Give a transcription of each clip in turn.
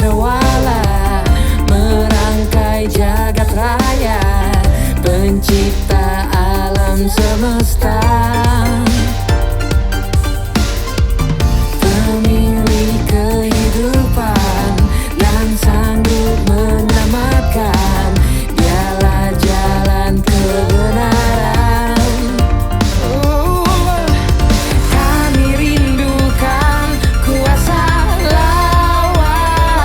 cakrawala, merangkai jagat raya, pencipta alam semesta, pemilik kehidupan dan sanggup menyelamatkan. Dialah jalan kebenaran. Kami rindukan kuasa lawatanmu,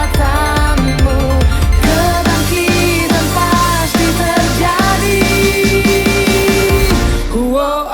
kebangkitan pasti terjadi. Wow,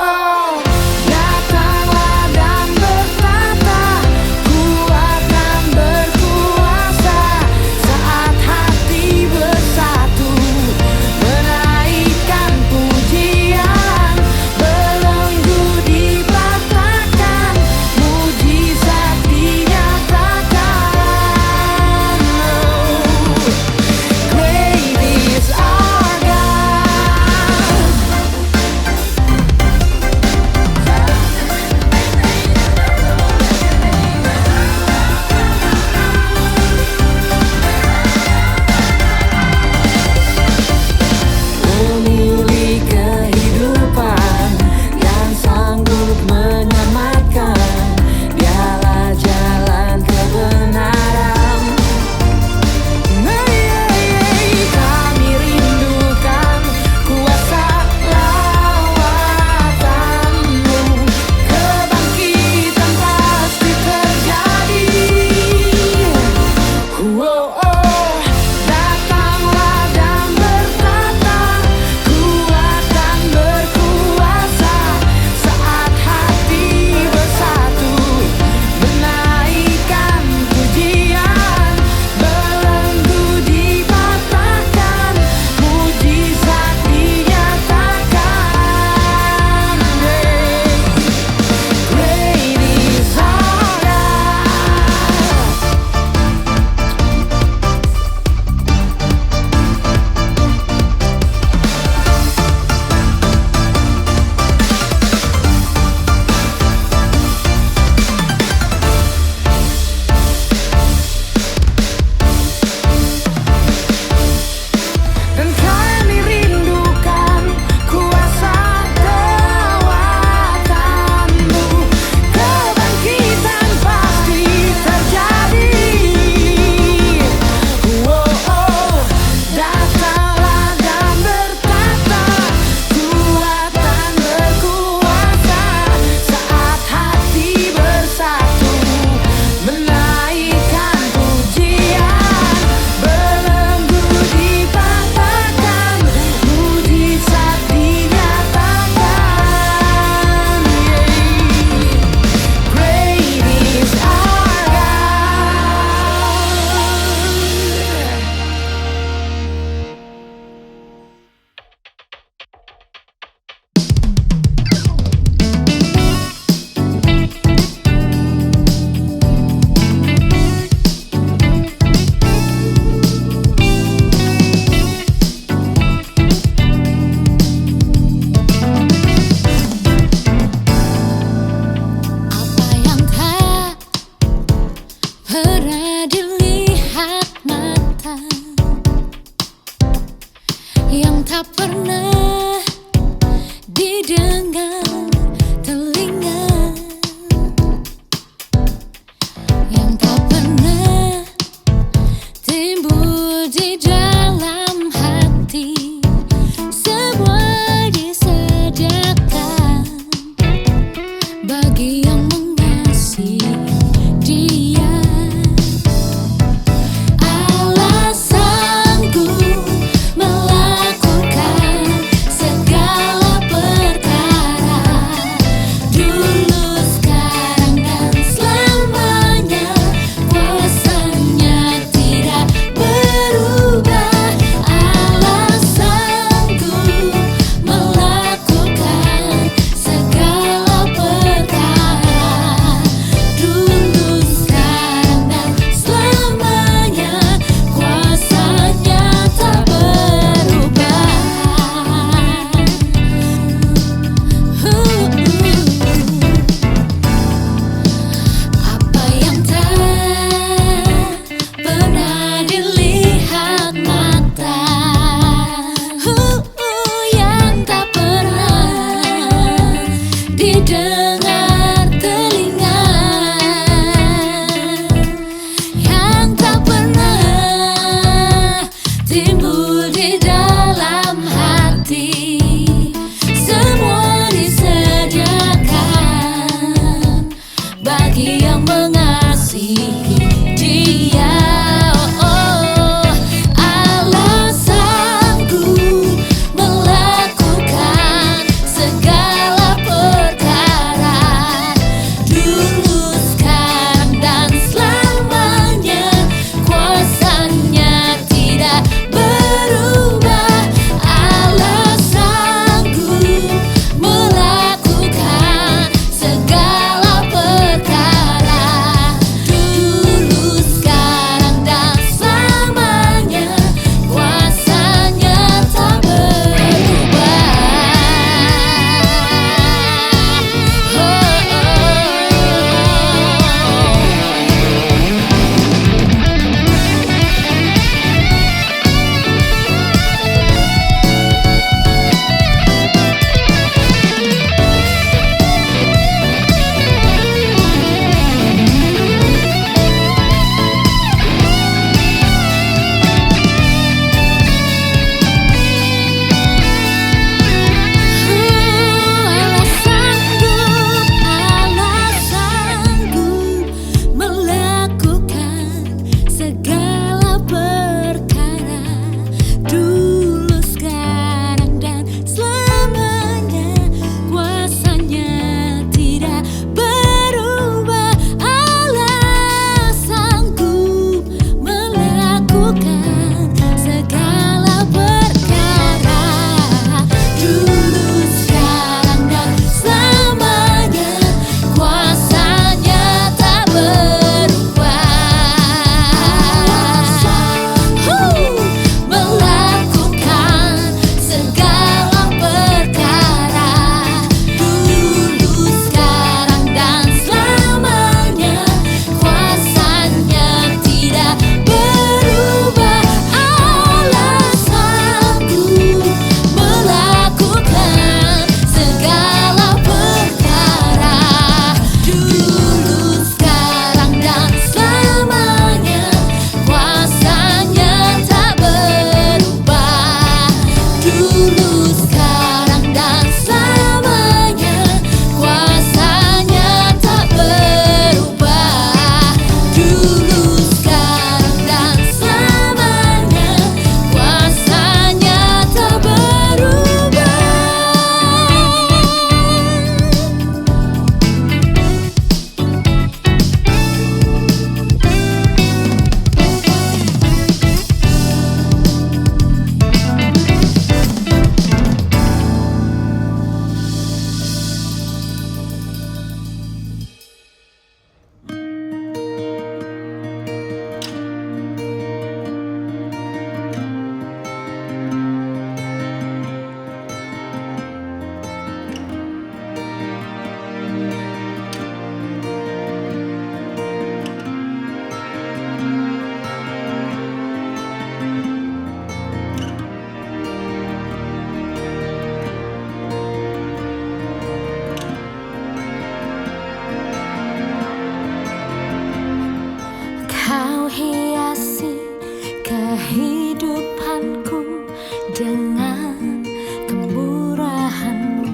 kehidupanku dengan kemurahan-Mu.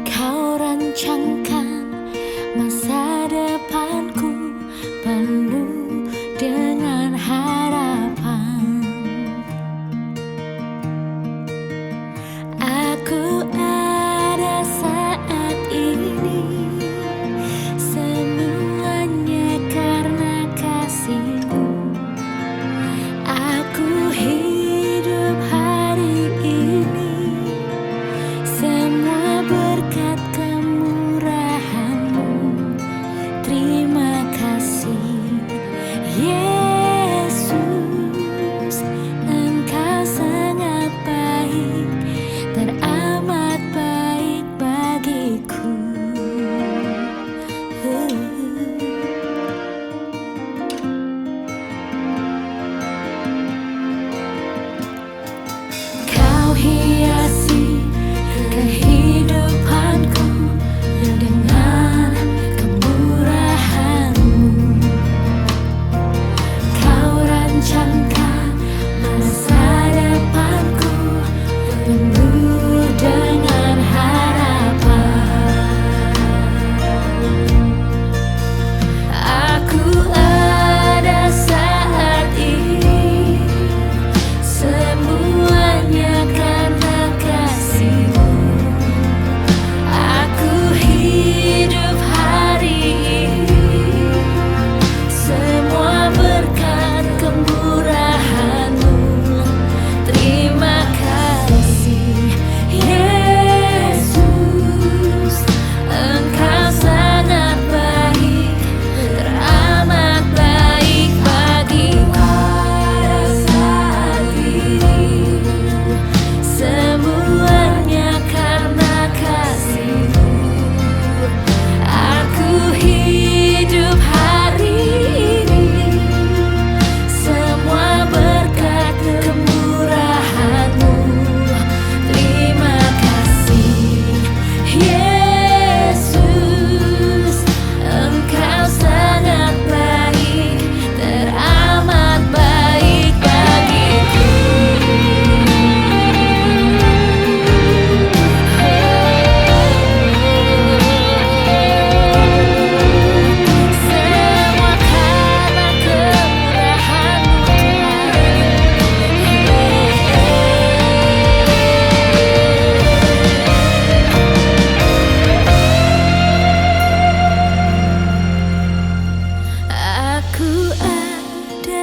Kau rancangkan masa depanku penuh dengan harapan. Aku ada saat ini, semuanya karena kasih-Mu. Aku hidup hari ini, semua berkat kemurahan-Mu. Terima kasih Yesus, Engkau sangat baik, teramat baik bagiku. Kau hiasi kehidupanku dengan kemurahan-Mu. Kau rancangkan masa depanku penuh dengan harapan. Aku ada saat ini, semuanya karena kasih-Mu. Aku hidup hari ini, semua berkat kemurahan-Mu. Terima kasih Yesus, Engkau sangat baik, teramat baik bagiku.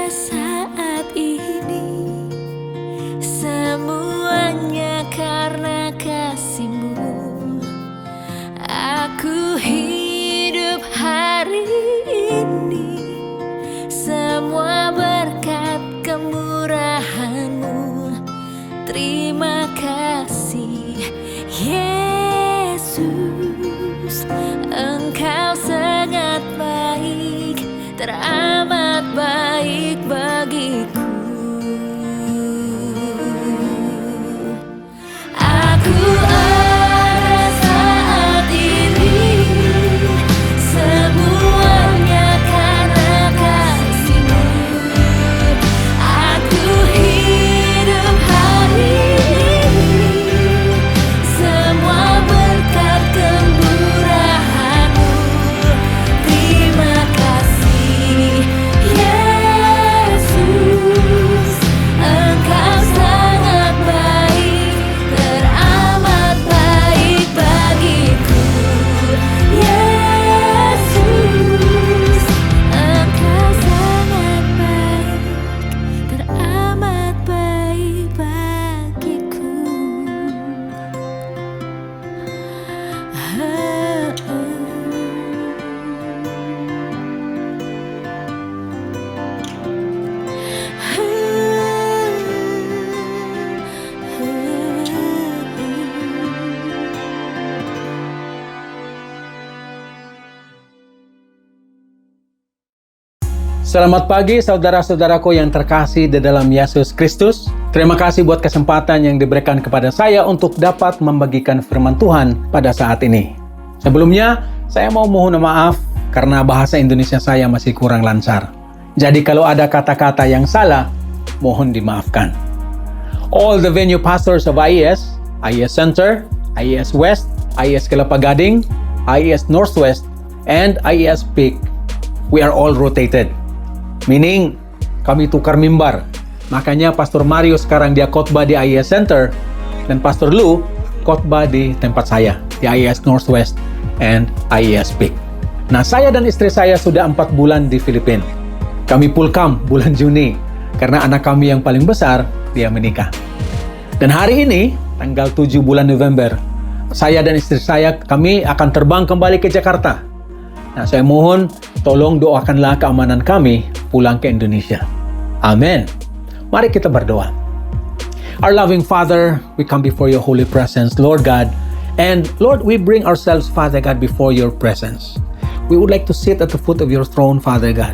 Saat ini, semuanya karena kasih-Mu. Aku hidup hari ini, semua berkat kemurahan-Mu. Terima kasih Yesus, Engkau sangat baik, teramat baik bagiku. Semua karena kemurahan-Mu, Aku ada saat ini, semuanya karena kasih-Mu. Aku hidup hari ini, semua berkat kemurahan-Mu. Terima kasih Yesus, Engkau sangat baik, teramat baik bagiku. Aku ada saat ini, semuanya karena kasih-Mu. Aku hidup hari ini, semua berkat kemurahan-Mu. Terima kasih Yesus, Engkau sangat baik, teramat baik bagiku. Yesus, Engkau sangat baik, teramat baik bagiku. Selamat pagi saudara-saudaraku yang terkasih di dalam Yesus Kristus. Terima kasih buat kesempatan yang diberikan kepada saya untuk dapat membagikan firman Tuhan pada saat ini. Sebelumnya, saya mau mohon maaf karena bahasa Indonesia saya masih kurang lancar. Jadi kalau ada kata-kata yang salah, mohon dimaafkan. All the venue pastors of IES Center, IES West, IES Kelapa Gading, IES Northwest, and IES Peak, we are all rotated. Meaning, kami tukar mimbar. Makanya Pastor Mario sekarang dia khotbah di IES Center, dan Pastor Lou khotbah di tempat saya, di IES Northwest and IES Peak. Nah, saya dan istri saya sudah 4 bulan di Filipina. Kami pulkam bulan Juni, karena anak kami yang paling besar, dia menikah. Dan hari ini, tanggal 7 bulan November, saya dan istri saya, kami akan terbang kembali ke Jakarta. Nah, saya mohon, tolong doakanlah keamanan kami pulang ke Indonesia. Amin. Mari kita berdoa. Our loving Father, we come before your holy presence, Lord God. And Lord, we bring ourselves, Father God, before your presence. We would like to sit at the foot of your throne, Father God,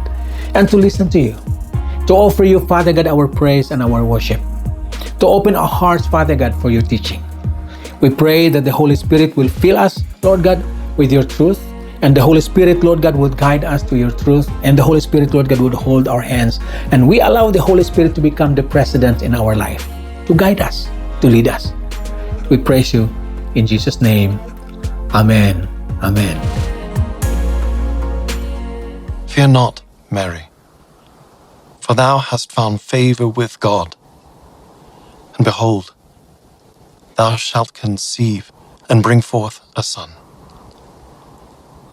and to listen to you. To offer you, Father God, our praise and our worship. To open our hearts, Father God, for your teaching. We pray that the Holy Spirit will fill us, Lord God, with your truth. And the Holy Spirit, Lord God, would guide us to your truth. And the Holy Spirit, Lord God, would hold our hands. And we allow the Holy Spirit to become the president in our life, to guide us, to lead us. We praise you in Jesus' name. Amen. Amen. Fear not, Mary, for thou hast found favor with God. And behold, thou shalt conceive and bring forth a son,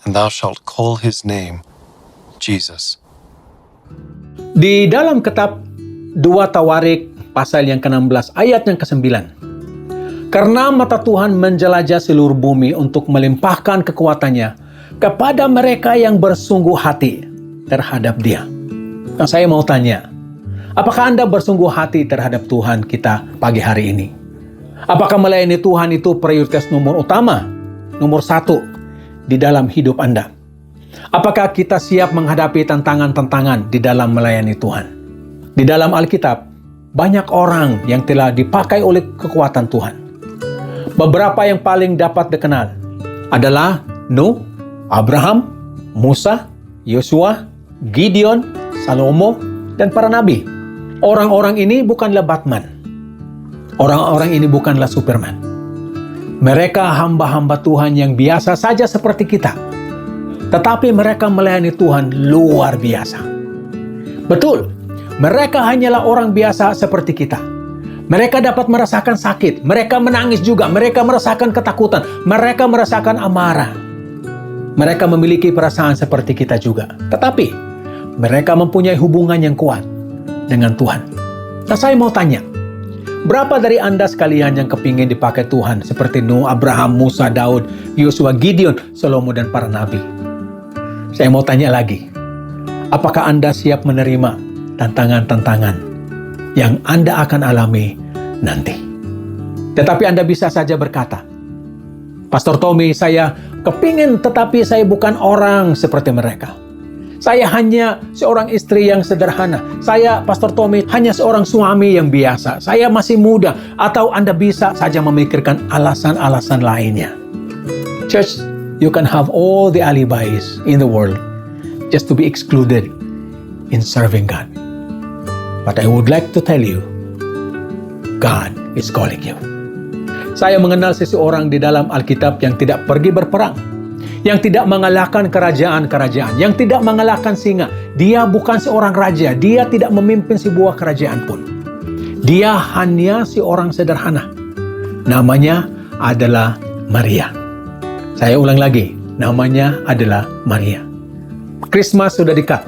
and thou shalt call his name Jesus. Di dalam kitab 2 Tawarik pasal yang ke-16 ayat yang ke-9. Karena mata Tuhan menjelajah seluruh bumi untuk melimpahkan kekuatannya kepada mereka yang bersungguh hati terhadap Dia. Nah, saya mau tanya, apakah Anda bersungguh hati terhadap Tuhan kita pagi hari ini? Apakah melayani Tuhan itu prioritas nomor utama, nomor 1 di dalam hidup Anda? Apakah kita siap menghadapi tantangan-tantangan di dalam melayani Tuhan? Di dalam Alkitab, banyak orang yang telah dipakai oleh kekuatan Tuhan. Beberapa yang paling dapat dikenal adalah Nuh, Abraham, Musa, Yosua, Gideon, Salomo, dan para nabi. Orang-orang ini bukanlah Batman. Orang-orang ini bukanlah Superman. Mereka hamba-hamba Tuhan yang biasa saja seperti kita. Tetapi mereka melayani Tuhan luar biasa. Betul, mereka hanyalah orang biasa seperti kita. Mereka dapat merasakan sakit, mereka menangis juga, mereka merasakan ketakutan, mereka merasakan amarah. Mereka memiliki perasaan seperti kita juga. Tetapi mereka mempunyai hubungan yang kuat dengan Tuhan. Nah, saya mau tanya, berapa dari Anda sekalian yang kepingin dipakai Tuhan seperti Nuh, Abraham, Musa, Daud, Yosua, Gideon, Salomo, dan para nabi? Saya mau tanya lagi, apakah Anda siap menerima tantangan-tantangan yang Anda akan alami nanti? Tetapi Anda bisa saja berkata, Pastor Tommy, saya kepingin tetapi saya bukan orang seperti mereka. Saya hanya seorang istri yang sederhana. Saya, Pastor Tommy, hanya seorang suami yang biasa. Saya masih muda. Atau Anda bisa saja memikirkan alasan-alasan lainnya. Church, you can have all the alibis in the world just to be excluded in serving God. But I would like to tell you, God is calling you. Saya mengenal seseorang di dalam Alkitab yang tidak pergi berperang, yang tidak mengalahkan kerajaan-kerajaan, yang tidak mengalahkan singa. Dia bukan seorang raja, dia tidak memimpin sebuah kerajaan pun. Dia hanya seorang sederhana. Namanya adalah Maria. Saya ulang lagi, namanya adalah Maria. Christmas sudah dekat.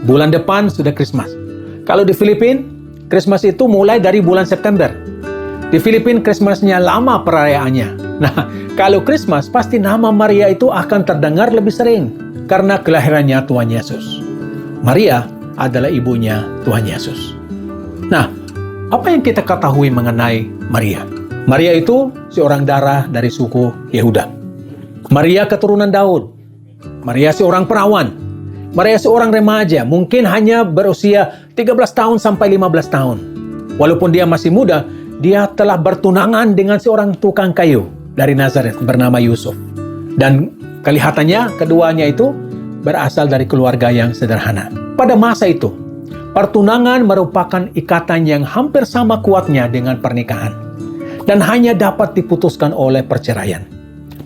Bulan depan sudah Christmas. Kalau di Filipina, Christmas itu mulai dari bulan September. Di Filipina, Christmasnya lama perayaannya. Nah, kalau Christmas, pasti nama Maria itu akan terdengar lebih sering karena kelahirannya Tuhan Yesus. Maria adalah ibunya Tuhan Yesus. Nah, apa yang kita ketahui mengenai Maria? Maria itu seorang darah dari suku Yehuda. Maria keturunan Daud. Maria seorang perawan. Maria seorang remaja, mungkin hanya berusia 13 tahun sampai 15 tahun. Walaupun dia masih muda, dia telah bertunangan dengan seorang tukang kayu dari Nazaret bernama Yusuf. Dan kelihatannya keduanya itu berasal dari keluarga yang sederhana. Pada masa itu, pertunangan merupakan ikatan yang hampir sama kuatnya dengan pernikahan dan hanya dapat diputuskan oleh perceraian.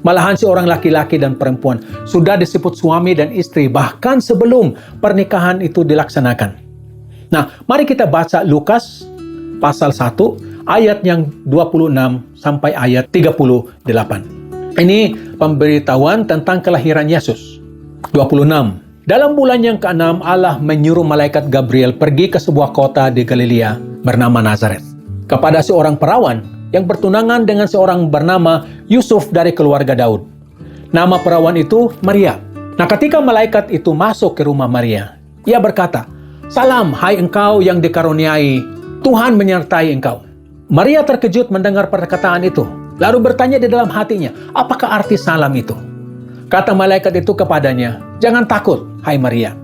Malahan seorang laki-laki dan perempuan sudah disebut suami dan istri bahkan sebelum pernikahan itu dilaksanakan. Nah, mari kita baca Lukas pasal 1 ayat yang 26 sampai ayat 38. Ini pemberitahuan tentang kelahiran Yesus. 26. Dalam bulan yang ke-6, Allah menyuruh malaikat Gabriel pergi ke sebuah kota di Galilea bernama Nazaret kepada seorang perawan yang bertunangan dengan seorang bernama Yusuf dari keluarga Daud. Nama perawan itu Maria. Nah, ketika malaikat itu masuk ke rumah Maria, ia berkata, "Salam, hai engkau yang dikaruniai, Tuhan menyertai engkau." Maria terkejut mendengar perkataan itu, lalu bertanya di dalam hatinya, apakah arti salam itu? Kata malaikat itu kepadanya, "Jangan takut, hai Maria,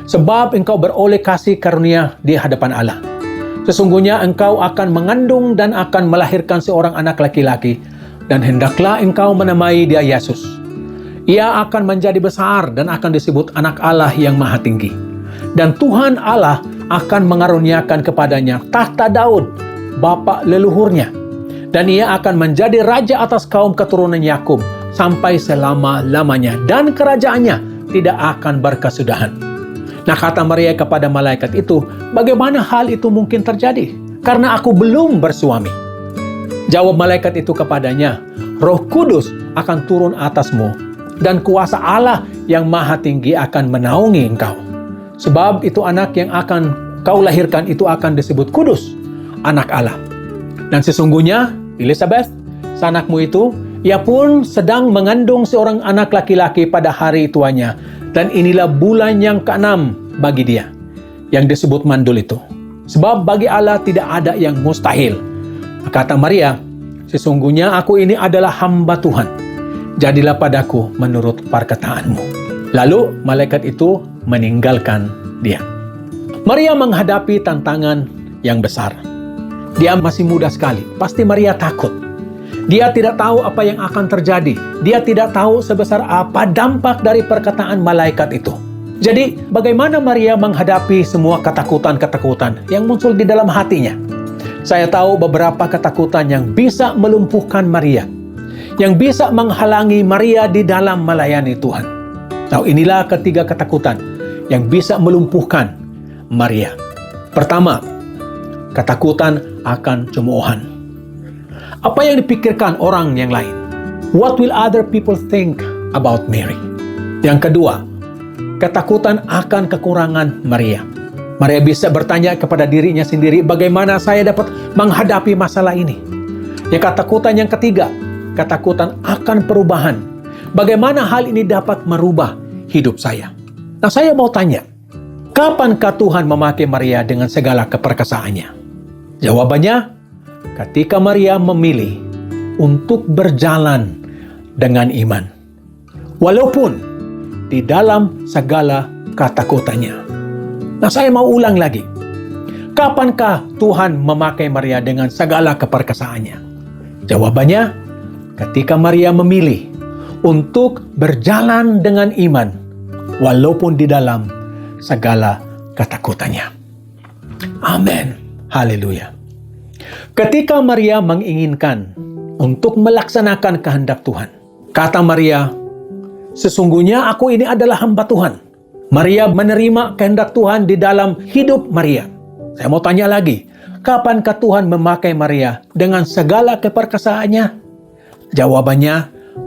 sebab engkau beroleh kasih karunia di hadapan Allah. Sesungguhnya engkau akan mengandung dan akan melahirkan seorang anak laki-laki, dan hendaklah engkau menamai dia Yesus. Ia akan menjadi besar dan akan disebut anak Allah yang Maha Tinggi. Dan Tuhan Allah akan mengaruniakan kepadanya tahta Daud, bapa leluhurnya. Dan ia akan menjadi raja atas kaum keturunan Yakub sampai selama-lamanya, dan kerajaannya tidak akan berkesudahan." Nah, kata Maria kepada malaikat itu, "Bagaimana hal itu mungkin terjadi? Karena aku belum bersuami." Jawab malaikat itu kepadanya, "Roh Kudus akan turun atasmu, dan kuasa Allah yang Maha Tinggi akan menaungi engkau. Sebab itu anak yang akan kau lahirkan itu akan disebut kudus, anak Allah. Dan sesungguhnya, Elizabeth, sanakmu itu, ia pun sedang mengandung seorang anak laki-laki pada hari tuanya, dan inilah bulan yang ke-6 bagi dia, yang disebut mandul itu. Sebab bagi Allah tidak ada yang mustahil." Kata Maria, "Sesungguhnya aku ini adalah hamba Tuhan. Jadilah padaku menurut perkataanmu." Lalu malaikat itu meninggalkan dia. Maria menghadapi tantangan yang besar. Dia masih muda sekali. Pasti Maria takut. Dia tidak tahu apa yang akan terjadi. Dia tidak tahu sebesar apa dampak dari perkataan malaikat itu. Jadi, bagaimana Maria menghadapi semua ketakutan-ketakutan yang muncul di dalam hatinya? Saya tahu beberapa ketakutan yang bisa melumpuhkan Maria, yang bisa menghalangi Maria di dalam melayani Tuhan. Nah, inilah ketiga ketakutan yang bisa melumpuhkan Maria. Pertama, ketakutan akan cemoohan. Apa yang dipikirkan orang yang lain? What will other people think about Mary? Yang kedua, ketakutan akan kekurangan Maria. Maria bisa bertanya kepada dirinya sendiri, bagaimana saya dapat menghadapi masalah ini? Yang ketakutan yang ketiga, ketakutan akan perubahan. Bagaimana hal ini dapat merubah hidup saya? Nah, saya mau tanya, kapankah Tuhan memakai Maria dengan segala keperkasaannya? Jawabannya, ketika Maria memilih untuk berjalan dengan iman, walaupun di dalam segala ketakutannya. Nah, saya mau ulang lagi. Kapankah Tuhan memakai Maria dengan segala keperkasaannya? Jawabannya, ketika Maria memilih untuk berjalan dengan iman, walaupun di dalam segala ketakutannya. Amin. Haleluya. Ketika Maria menginginkan untuk melaksanakan kehendak Tuhan, kata Maria, "Sesungguhnya aku ini adalah hamba Tuhan." Maria menerima kehendak Tuhan di dalam hidup Maria. Saya mau tanya lagi, kapankah Tuhan memakai Maria dengan segala keperkasaannya? Jawabannya,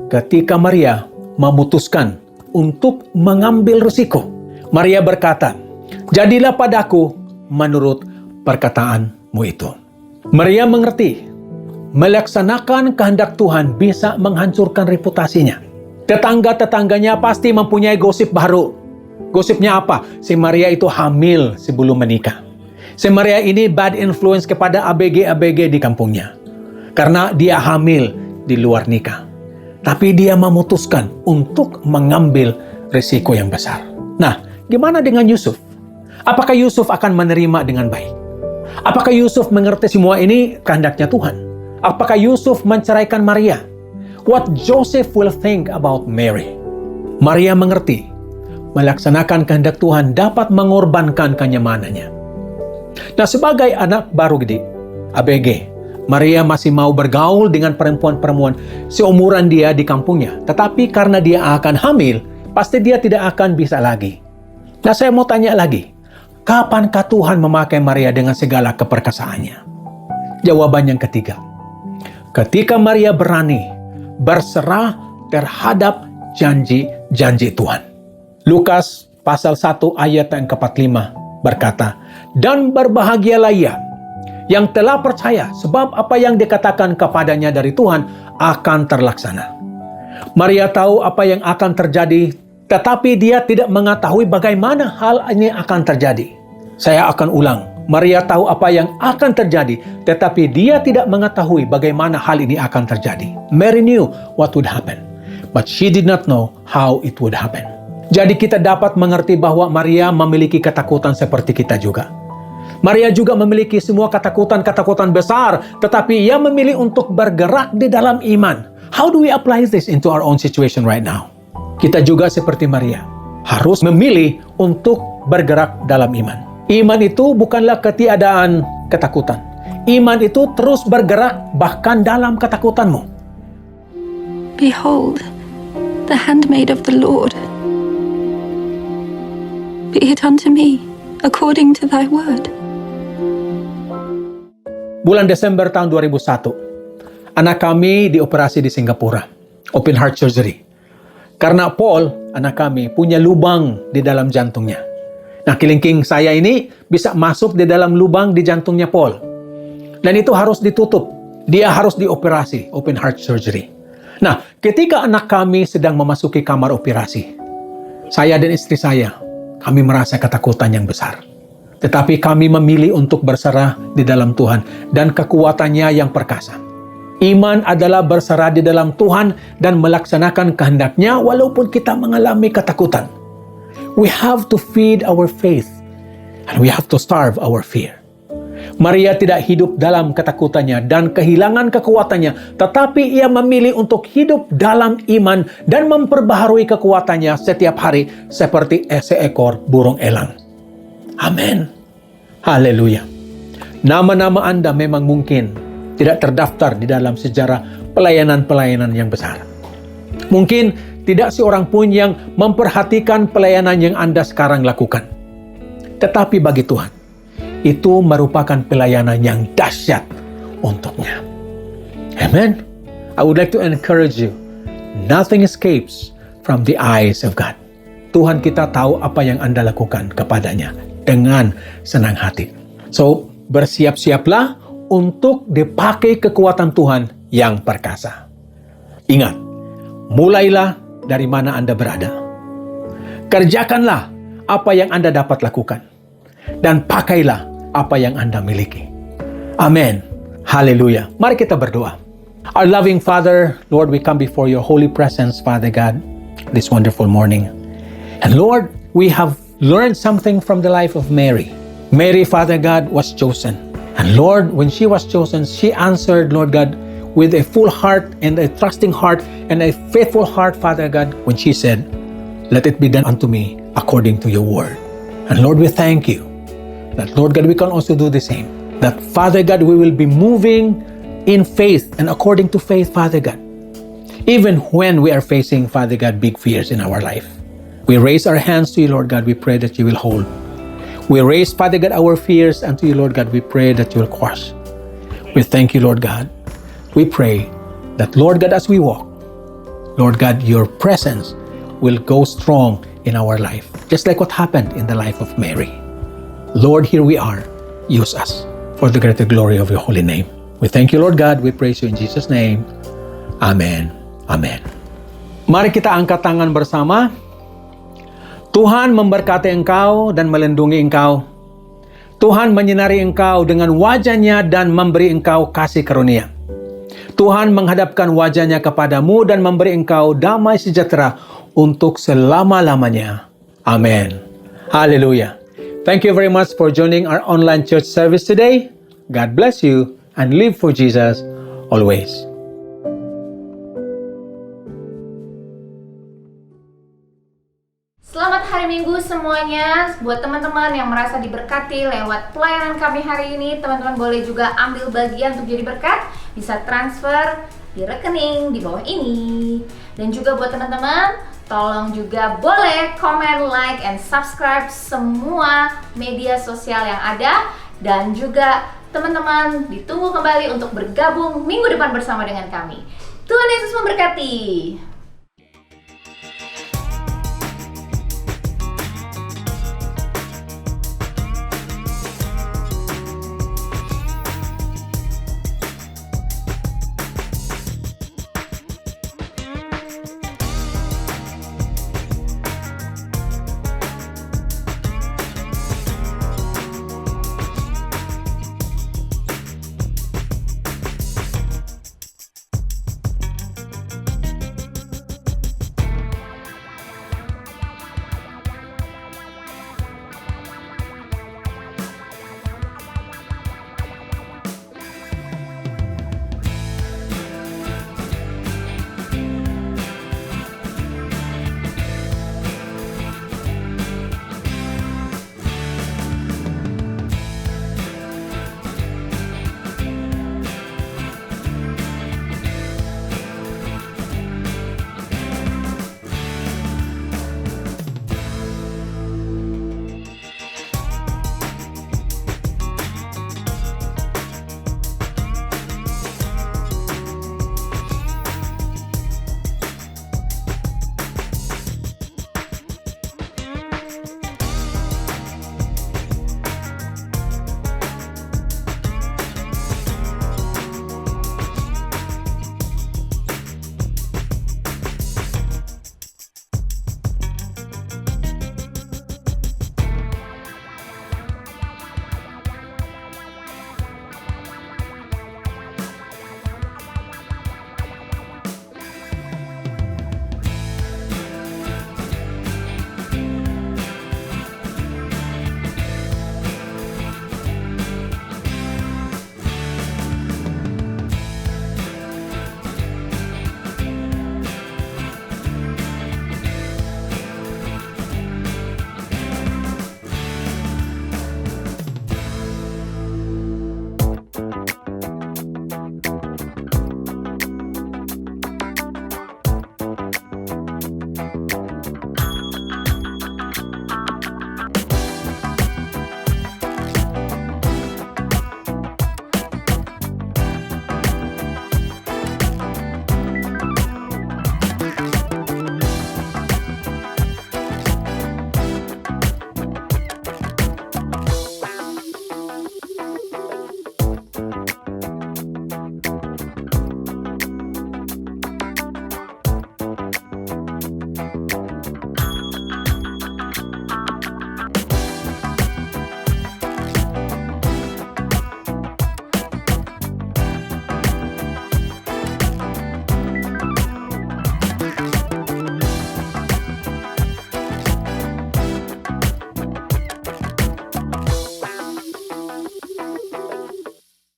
ketika Maria memutuskan untuk mengambil risiko. Maria berkata, "Jadilah padaku menurut perkataanmu itu." Maria mengerti, melaksanakan kehendak Tuhan bisa menghancurkan reputasinya. Tetangga-tetangganya pasti mempunyai gosip baru. Gosipnya apa? Si Maria itu hamil sebelum menikah. Si Maria ini bad influence kepada ABG-ABG di kampungnya. Karena dia hamil di luar nikah. Tapi dia memutuskan untuk mengambil risiko yang besar. Nah, gimana dengan Yusuf? Apakah Yusuf akan menerima dengan baik? Apakah Yusuf mengerti semua ini kehendaknya Tuhan? Apakah Yusuf menceraikan Maria? What Joseph will think about Mary? Maria mengerti melaksanakan kehendak Tuhan, dapat mengorbankan kenyamanannya. Nah, sebagai anak baru gede, ABG, Maria masih mau bergaul dengan perempuan-perempuan seumuran dia di kampungnya. Tetapi karena dia akan hamil, pasti dia tidak akan bisa lagi. Nah, saya mau tanya lagi, kapankah Tuhan memakai Maria dengan segala keperkasaannya? Jawaban yang ketiga, ketika Maria berani berserah terhadap janji-janji Tuhan. Lukas pasal 1 ayat yang ke-45 berkata, "Dan berbahagialah ia yang telah percaya, sebab apa yang dikatakan kepadanya dari Tuhan akan terlaksana." Maria tahu apa yang akan terjadi, tetapi dia tidak mengetahui bagaimana hal ini akan terjadi. Saya akan ulang. Maria tahu apa yang akan terjadi, tetapi dia tidak mengetahui bagaimana hal ini akan terjadi. Mary knew what would happen, but she did not know how it would happen. Jadi kita dapat mengerti bahwa Maria memiliki ketakutan seperti kita juga. Maria juga memiliki semua ketakutan-ketakutan besar, tetapi ia memilih untuk bergerak di dalam iman. How do we apply this into our own situation right now? Kita juga seperti Maria, harus memilih untuk bergerak dalam iman. Iman itu bukanlah ketiadaan ketakutan. Iman itu terus bergerak bahkan dalam ketakutanmu. Behold, the handmaid of the Lord. Be it unto me according to thy word. Bulan Desember tahun 2001, anak kami dioperasi di Singapura, open heart surgery. Karena Paul, anak kami, punya lubang di dalam jantungnya. Nah, kelingking saya ini bisa masuk di dalam lubang di jantungnya Paul. Dan itu harus ditutup. Dia harus dioperasi, open heart surgery. Nah, ketika anak kami sedang memasuki kamar operasi, saya dan istri saya, kami merasa ketakutan yang besar. Tetapi kami memilih untuk berserah di dalam Tuhan dan kekuatannya yang perkasa. Iman adalah berserah di dalam Tuhan dan melaksanakan kehendak-Nya walaupun kita mengalami ketakutan. We have to feed our faith and we have to starve our fear. Maria tidak hidup dalam ketakutannya dan kehilangan kekuatannya, tetapi ia memilih untuk hidup dalam iman dan memperbaharui kekuatannya setiap hari seperti seekor burung elang. Amin. Haleluya. Nama-nama Anda memang mungkin tidak terdaftar di dalam sejarah pelayanan-pelayanan yang besar. Mungkin tidak seorang pun yang memperhatikan pelayanan yang Anda sekarang lakukan. Tetapi bagi Tuhan, itu merupakan pelayanan yang dahsyat untuknya. Amen. I would like to encourage you. Nothing escapes from the eyes of God. Tuhan kita tahu apa yang Anda lakukan kepadanya dengan senang hati. So, bersiap-siaplah untuk dipakai kekuatan Tuhan yang perkasa. Ingat, mulailah dari mana Anda berada. Kerjakanlah apa yang Anda dapat lakukan. Dan pakailah apa yang Anda miliki. Amen. Haleluya. Mari kita berdoa. Our loving Father, Lord, we come before your holy presence, Father God, this wonderful morning. And Lord, we have learned something from the life of Mary. Mary, Father God, was chosen. And Lord, when she was chosen, she answered, Lord God, with a full heart and a trusting heart and a faithful heart, Father God, when she said, "Let it be done unto me according to your word." And Lord, we thank you that, Lord God, we can also do the same. That, Father God, we will be moving in faith and according to faith, Father God. Even when we are facing, Father God, big fears in our life. We raise our hands to you, Lord God. We pray that you will hold. We raise, Father God, our fears unto you, Lord God. We pray that you will quash. We thank you, Lord God. We pray that, Lord God, as we walk, Lord God, your presence will go strong in our life. Just like what happened in the life of Mary. Lord, here we are. Use us for the greater glory of your holy name. We thank you, Lord God. We praise you in Jesus' name. Amen. Amen. Mari kita angkat tangan bersama. Tuhan memberkati engkau dan melindungi engkau. Tuhan menyinari engkau dengan wajah-Nya dan memberi engkau kasih karunia. Tuhan menghadapkan wajah-Nya kepadamu dan memberi engkau damai sejahtera untuk selama-lamanya. Amen. Haleluya. Thank you very much for joining our online church service today. God bless you and live for Jesus always. Selamat Hari Minggu semuanya. Buat teman-teman yang merasa diberkati lewat pelayanan kami hari ini, teman-teman boleh juga ambil bagian untuk jadi berkat. Bisa transfer di rekening di bawah ini. Dan juga buat teman-teman, tolong juga boleh komen, like, and subscribe semua media sosial yang ada. Dan juga teman-teman ditunggu kembali untuk bergabung minggu depan bersama dengan kami. Tuhan Yesus memberkati.